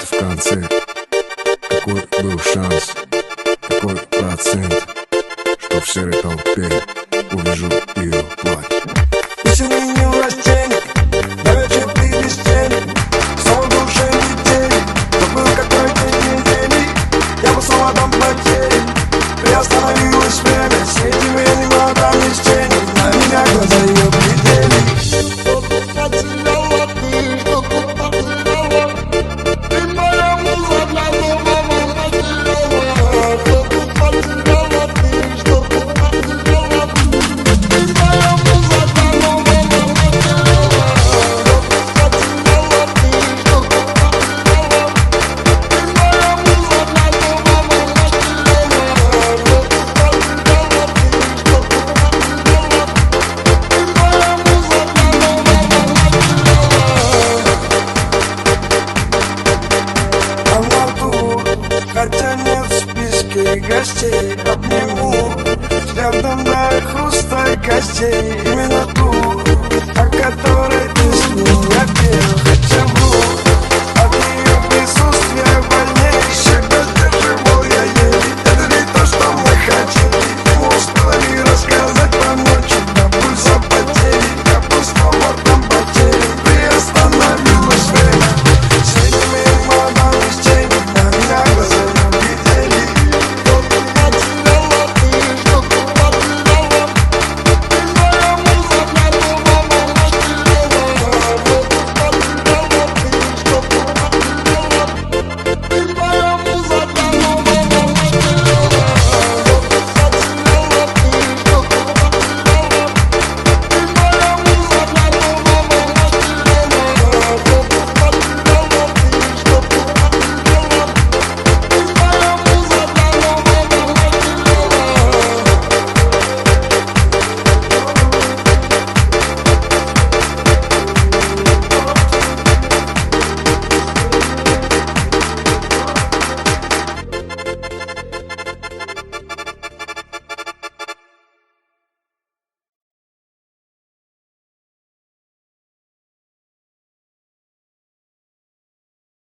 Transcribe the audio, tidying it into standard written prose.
в конце. Какой был шанс, какой процент, что в серой толпе увижу ее плач. Еще не власть денег, на вечер ты без денег. Снова душе недели, забыл какой день недели. Я бы снова дам потери, приостановилось время. С этим я не могла без тени, на меня глаза ее глядели. Что тут потеряла ты, что тут потеряла? Ты моя муза для дома потеряла. Что тут потеряла ты, что тут потеряла? Ты моя муза для дома потеряла. Что тут потеряла ты, что тут потеряла? Ты моя муза для дома потеряла. Что тут потеряла ты, что тут потеряла? Ты моя муза для дома потеряла. Она тут, хотя нет в списке гостей. Обниму взглядом до хруста костей. Именно ту, о которой ты с ним я пел.